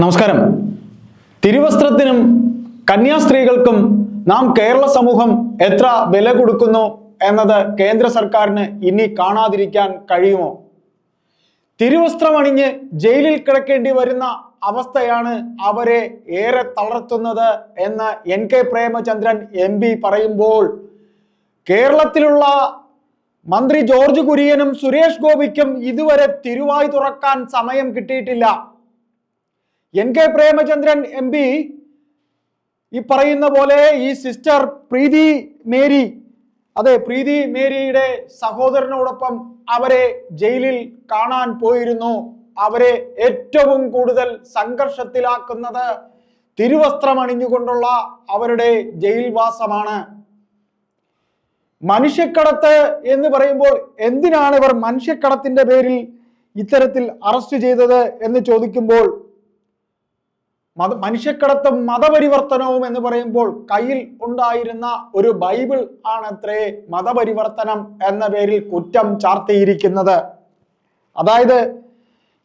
നമസ്കാരം. തിരുവസ്ത്രത്തിനും കന്യാസ്ത്രീകൾക്കും നാം കേരള സമൂഹം എത്ര വില കൊടുക്കുന്നു എന്നത് കേന്ദ്ര സർക്കാരിന് ഇനി കാണാതിരിക്കാൻ കഴിയുമോ? തിരുവസ്ത്രം അണിഞ്ഞ് ജയിലിൽ കിടക്കേണ്ടി വരുന്ന അവസ്ഥയാണ് അവരെ ഏറെ തളർത്തുന്നത് എന്ന് NK പ്രേമചന്ദ്രൻ MP പറയുമ്പോൾ, കേരളത്തിലുള്ള മന്ത്രി ജോർജ് കുര്യനും സുരേഷ് ഗോപിക്കും ഇതുവരെ തിരുവായി തുറക്കാൻ സമയം കിട്ടിയിട്ടില്ല. NK പ്രേമചന്ദ്രൻ MP ഈ പറയുന്ന പോലെ ഈ സിസ്റ്റർ പ്രീതി മേരിയുടെ സഹോദരനോടൊപ്പം അവരെ ജയിലിൽ കാണാൻ പോയിരുന്നു. അവരെ ഏറ്റവും കൂടുതൽ സംഘർഷത്തിലാക്കുന്നത് തിരുവസ്ത്രം അണിഞ്ഞുകൊണ്ടുള്ള അവരുടെ ജയിൽവാസമാണ്. മനുഷ്യക്കടത്ത് എന്ന് പറയുമ്പോൾ എന്തിനാണ് ഇവർ മനുഷ്യക്കടത്തിന്റെ പേരിൽ ഇത്തരത്തിൽ അറസ്റ്റ് ചെയ്തത് എന്ന് ചോദിക്കുമ്പോൾ, മനുഷ്യക്കടത്തും മതപരിവർത്തനവും എന്ന് പറയുമ്പോൾ കയ്യിൽ ഉണ്ടായിരുന്ന ഒരു ബൈബിൾ ആണത്രേ മതപരിവർത്തനം എന്ന പേരിൽ കുറ്റം ചാർത്തിയിരിക്കുന്നത്. അതായത്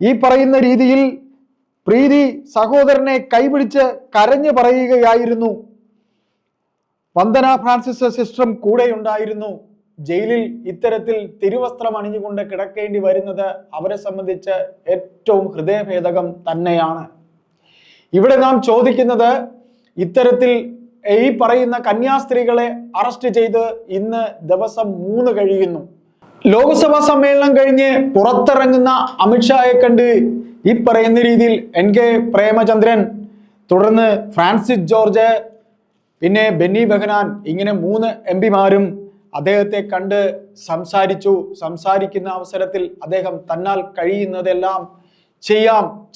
ഈ പറയുന്ന രീതിയിൽ പ്രീതി സഹോദരനെ കൈപിടിച്ച് കരഞ്ഞു പറയുകയായിരുന്നു. വന്ദന ഫ്രാൻസിസ് സിസ്റ്ററും കൂടെ ഉണ്ടായിരുന്നു. ജയിലിൽ ഇത്തരത്തിൽ തിരുവസ്ത്രം അണിഞ്ഞുകൊണ്ട് കിടക്കേണ്ടി വരുന്നത് അവരെ സംബന്ധിച്ച് ഏറ്റവും ഹൃദയഭേദകം തന്നെയാണ്. ഇവിടെ നാം ചോദിക്കുന്നത്, ഇത്തരത്തിൽ ഈ പറയുന്ന കന്യാസ്ത്രീകളെ അറസ്റ്റ് ചെയ്ത് ഇന്ന് ദിവസം 3 കഴിയുന്നു. ലോക്സഭാ സമ്മേളനം കഴിഞ്ഞ് പുറത്തിറങ്ങുന്ന അമിത്ഷായെ കണ്ട് ഈ പറയുന്ന രീതിയിൽ NK പ്രേമചന്ദ്രൻ, തുടർന്ന് ഫ്രാൻസിസ് ജോർജ്, പിന്നെ ബെന്നി ബെഹനാൻ, ഇങ്ങനെ 3 MPമാരും അദ്ദേഹത്തെ കണ്ട് സംസാരിക്കുന്ന അവസരത്തിൽ അദ്ദേഹം തന്നാൽ കഴിയുന്നതെല്ലാം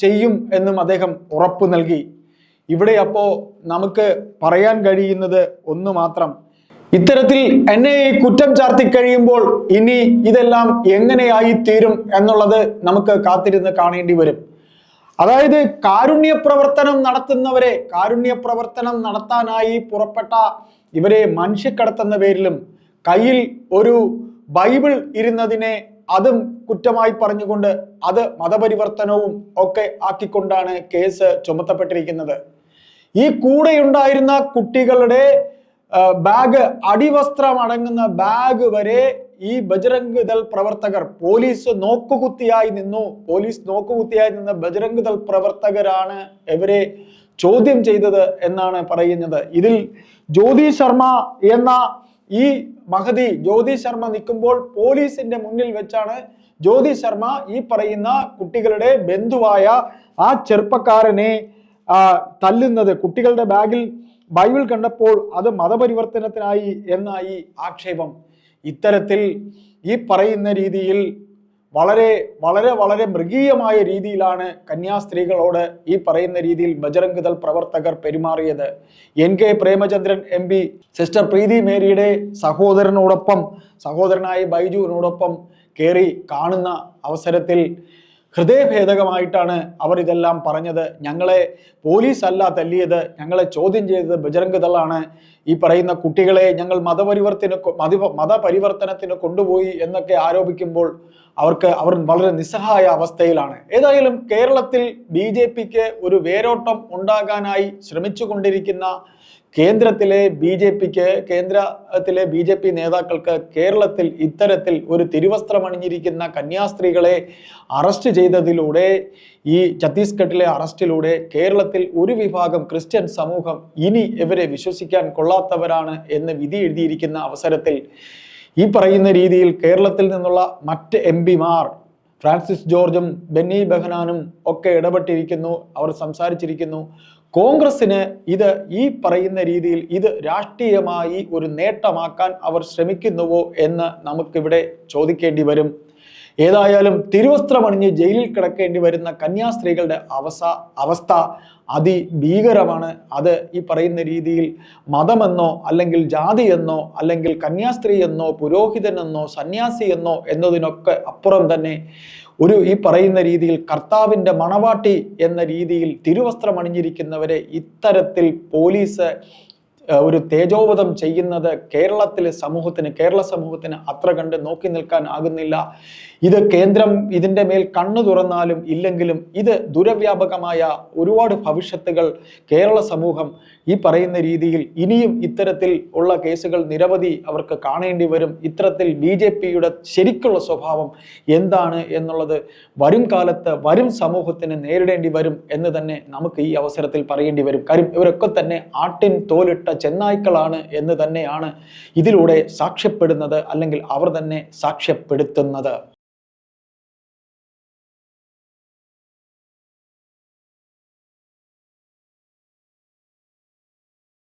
ചെയ്യും എന്നും അദ്ദേഹം ഉറപ്പു നൽകി. ഇവിടെ അപ്പോ നമുക്ക് പറയാൻ കഴിയുന്നത് ഒന്ന് മാത്രം, ഇത്തരത്തിൽ എന്നെ കുറ്റം ചാർത്തി കഴിയുമ്പോൾ ഇനി ഇതെല്ലാം എങ്ങനെയായി തീരും എന്നുള്ളത് നമുക്ക് കാത്തിരുന്ന് കാണേണ്ടി വരും. അതായത് കാരുണ്യ പ്രവർത്തനം നടത്താനായി പുറപ്പെട്ട ഇവരെ മനുഷ്യക്കടത്തെന്ന പേരിലും കയ്യിൽ ഒരു ബൈബിൾ ഇരുന്നതിനെ അതും കുറ്റമായി പറഞ്ഞുകൊണ്ട് അത് മതപരിവർത്തനവും ഒക്കെ ആക്കിക്കൊണ്ടാണ് കേസ് ചുമത്തപ്പെട്ടിരിക്കുന്നത്. ഈ കൂടെയുണ്ടായിരുന്ന കുട്ടികളുടെ ബാഗ്, അടിവസ്ത്രം അടങ്ങുന്ന ബാഗ് വരെ ഈ ബജ്രംഗ് ദൾ പ്രവർത്തകർ, പോലീസ് നോക്കുകുത്തിയായി നിന്ന് ബജ്രംഗ് ദൾ പ്രവർത്തകരാണ് ഇവരെ ചോദ്യം ചെയ്തത് എന്നാണ് പറയുന്നത്. ഇതിൽ ജ്യോതി ശർമ്മ എന്ന ഈ മഹതി ജ്യോതി ശർമ്മ നിൽക്കുമ്പോൾ പോലീസിന്റെ മുന്നിൽ വെച്ചാണ് ജ്യോതി ശർമ്മ ഈ പറയുന്ന കുട്ടികളുടെ ബന്ധുവായ ആ ചെറുപ്പക്കാരനെ തല്ലുന്നത്. കുട്ടികളുടെ ബാഗിൽ ബൈബിൾ കണ്ടപ്പോൾ അത് മതപരിവർത്തനത്തിനായി എന്നായി ആക്ഷേപം. ഇത്തരത്തിൽ ഈ പറയുന്ന രീതിയിൽ വളരെ വളരെ വളരെ മൃഗീയമായ രീതിയിലാണ് കന്യാസ്ത്രീകളോട് ഈ പറയുന്ന രീതിയിൽ ബജ്രംഗ് ദൾ പ്രവർത്തകർ പെരുമാറിയത്. NK പ്രേമചന്ദ്രൻ MP സിസ്റ്റർ പ്രീതി മേരിയുടെ സഹോദരനായ ബൈജുവിനോടൊപ്പം കയറി കാണുന്ന അവസരത്തിൽ ഹൃദയഭേദകമായിട്ടാണ് അവർ ഇതെല്ലാം പറഞ്ഞത്. ഞങ്ങളെ പോലീസ് അല്ല തല്ലിയത്, ഞങ്ങളെ ചോദ്യം ചെയ്തത് ബജ്രംഗ് ദളാണ്. ഈ പറയുന്ന കുട്ടികളെ ഞങ്ങൾ മതപരിവർത്തനത്തിന് കൊണ്ടുപോയി എന്നൊക്കെ ആരോപിക്കുമ്പോൾ അവർ വളരെ നിസ്സഹായ അവസ്ഥയിലാണ്. ഏതായാലും കേരളത്തിൽ BJPക്ക് ഒരു വേരോട്ടം ഉണ്ടാകാനായി ശ്രമിച്ചുകൊണ്ടിരിക്കുന്ന കേന്ദ്രത്തിലെ BJP നേതാക്കൾക്ക് കേരളത്തിൽ ഇത്തരത്തിൽ ഒരു തിരുവസ്ത്രം അണിഞ്ഞിരിക്കുന്ന കന്യാസ്ത്രീകളെ അറസ്റ്റ് ചെയ്തതിലൂടെ, ഈ ഛത്തീസ്ഗഡിലെ അറസ്റ്റിലൂടെ കേരളത്തിൽ ഒരു വിഭാഗം ക്രിസ്ത്യൻ സമൂഹം ഇനി ഇവരെ വിശ്വസിക്കാൻ കൊള്ളാത്തവരാണ് എന്ന് വിധി എഴുതിയിരിക്കുന്ന അവസരത്തിൽ ഈ പറയുന്ന രീതിയിൽ കേരളത്തിൽ നിന്നുള്ള മറ്റ് MPമാർ ഫ്രാൻസിസ് ജോർജും ബെന്നി ബെഹനാനും ഒക്കെ ഇടപെട്ടിരിക്കുന്നു, അവർ സംസാരിച്ചിരിക്കുന്നു. കോൺഗ്രസിന് ഈ പറയുന്ന രീതിയിൽ ഇത് രാഷ്ട്രീയമായി ഒരു നേട്ടമാക്കാൻ അവർ ശ്രമിക്കുന്നുവോ എന്ന് നമുക്കിവിടെ ചോദിക്കേണ്ടി വരും. ഏതായാലും തിരുവസ്ത്രമണിഞ്ഞ് ജയിലിൽ കിടക്കേണ്ടി വരുന്ന കന്യാസ്ത്രീകളുടെ അവസ്ഥ അതിഭീകരമാണ്. അത് ഈ പറയുന്ന രീതിയിൽ മതമെന്നോ അല്ലെങ്കിൽ ജാതിയെന്നോ അല്ലെങ്കിൽ കന്യാസ്ത്രീ എന്നോ പുരോഹിതനെന്നോ സന്യാസി എന്നോ എന്നതിനൊക്കെ അപ്പുറം തന്നെ ഈ പറയുന്ന രീതിയിൽ കർത്താവിൻ്റെ മണവാട്ടി എന്ന രീതിയിൽ തിരുവസ്ത്രം അണിഞ്ഞിരിക്കുന്നവരെ ഇത്തരത്തിൽ പോലീസ് ഒരു തേജോവധം ചെയ്യുന്നത് കേരള സമൂഹത്തിന് അത്ര കണ്ട് നോക്കി നിൽക്കാൻ ആകുന്നില്ല. ഇത് കേന്ദ്രം ഇതിൻ്റെ മേൽ കണ്ണു തുറന്നാലും ഇല്ലെങ്കിലും ഇത് ദുരവ്യാപകമായ ഒരുപാട് ഭവിഷ്യത്തുകൾ കേരള സമൂഹം ഈ പറയുന്ന രീതിയിൽ ഇനിയും ഇത്തരത്തിൽ ഉള്ള കേസുകൾ നിരവധി അവർക്ക് കാണേണ്ടി വരും. ഇത്തരത്തിൽ BJPയുടെ ശരിക്കുള്ള സ്വഭാവം എന്താണ് എന്നുള്ളത് വരും കാലത്ത് വരും സമൂഹത്തിന് നേരിടേണ്ടി വരും എന്ന് തന്നെ നമുക്ക് ഈ അവസരത്തിൽ പറയേണ്ടി വരും. കാര്യം ഇവരൊക്കെ തന്നെ ആട്ടിൻ തോലിട്ട ചെന്നായ്ക്കളാണ് എന്ന് തന്നെയാണ് ഇതിലൂടെ സാക്ഷ്യപ്പെടുന്നത്, അല്ലെങ്കിൽ അവർ തന്നെ സാക്ഷ്യപ്പെടുത്തുന്നത്.